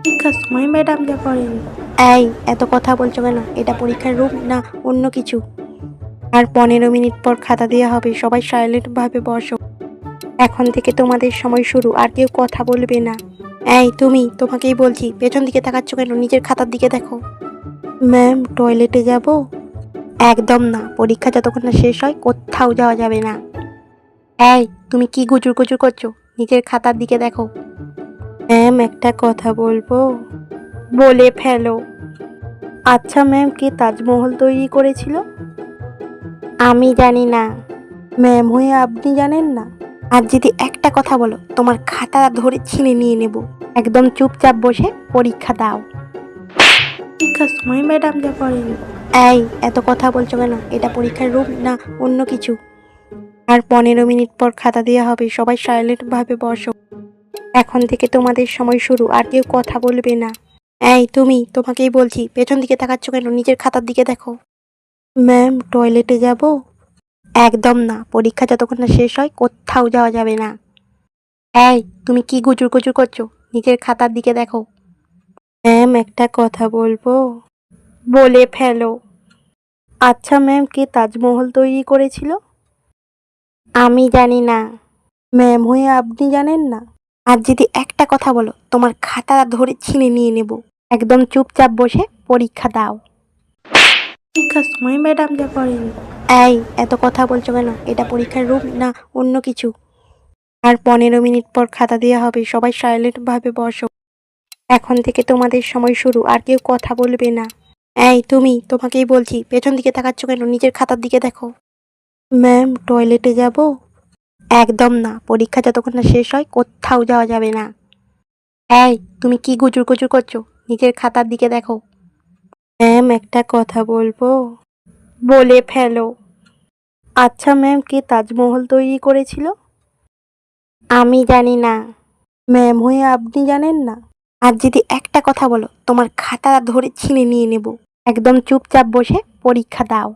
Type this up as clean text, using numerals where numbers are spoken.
পরীক্ষার সময় ম্যাডাম যা করেন। এই, এত কথা বলছো কেন? এটা পরীক্ষার রুম না অন্য কিছু? আর 15 মিনিট পর খাতা দেওয়া হবে, সবাই সাইলেন্টভাবে বসো। এখন থেকে তোমাদের সময় শুরু, আর কেউ কথা বলবে না। এই তুমি, তোমাকেই বলছি, পেছন দিকে তাকাচ্ছ কেন? নিজের খাতার দিকে দেখো। ম্যাম, টয়লেটে যাব? একদম না, পরীক্ষা যতক্ষণ না শেষ হয় কোথাও যাওয়া যাবে না। এই, তুমি কি গুজুর গুজুর করছো? নিজের খাতার দিকে দেখো। ম্যাম, একটা কথা বলবো? বলে ফেলো। আচ্ছা ম্যাম, কে তাজমহল তৈরি করেছিল? আমি জানি না। ম্যাম হয়ে আপনি জানেন না? আর যদি একটা কথা বলো, তোমার খাতা ধরে ছিনে নিয়ে নেব। একদম চুপচাপ বসে পরীক্ষা দাও। পরীক্ষার সময় ম্যাডাম যা করেন। এই, এত কথা বলছো কেন? এটা পরীক্ষার রুম না অন্য কিছু? আর 15 মিনিট পর খাতা দেওয়া হবে, সবাই সাইলেন্টভাবে বসো। এখন থেকে তোমাদের সময় শুরু, আর কেউ কথা বলবে না। এই তুমি, তোমাকেই বলছি, পেছন দিকে তাকাচ্ছ কেন? নিজের খাতার দিকে দেখো। ম্যাম, টয়লেটে যাব? একদম না, পরীক্ষা যতক্ষণ না শেষ হয় কোথাও যাওয়া যাবে না। এই, তুমি কি গুজুর গুজুর করছো? নিজের খাতার দিকে দেখো। ম্যাম, একটা কথা বলবো? বলে ফেলো। আচ্ছা ম্যাম, কে তাজমহল তৈরি করেছিল? আমি জানি না। ম্যাম হয়ে আপনি জানেন না? আর যদি একটা কথা বলো, তোমার খাতা ধরে ছিনে নিয়ে নেব। একদম চুপচাপ বসে পরীক্ষা দাও। পরীক্ষার সময় ম্যাডাম যা করেন। এই, এত কথা বলছো কেন? এটা পরীক্ষার রুম না অন্য কিছু? আর 15 মিনিট পর খাতা দেওয়া হবে, সবাই সাইলেন্টভাবে বসো। এখন থেকে তোমাদের সময় শুরু, আর কেউ কথা বলবে না। এই তুমি, তোমাকেই বলছি, পেছন দিকে তাকাচ্ছ কেন? নিজের খাতার দিকে দেখো। ম্যাম, টয়লেটে যাব? একদম না, পরীক্ষা যতক্ষণ না শেষ হয় কোথাও যাওয়া যাবে না। এই, তুমি কি গুজুর গুজুর করছো? নিজের খাতার দিকে দেখো। ম্যাম, একটা কথা বলবো? বলে ফেলো। আচ্ছা ম্যাম, কে তাজমহল তৈরি করেছিল? আমি জানি না। ম্যাম হয়ে আপনি জানেন না? আর যদি একটা কথা বলো, তোমার খাতা ধরে ছিনে নিয়ে নেব। একদম চুপচাপ বসে পরীক্ষা দাও।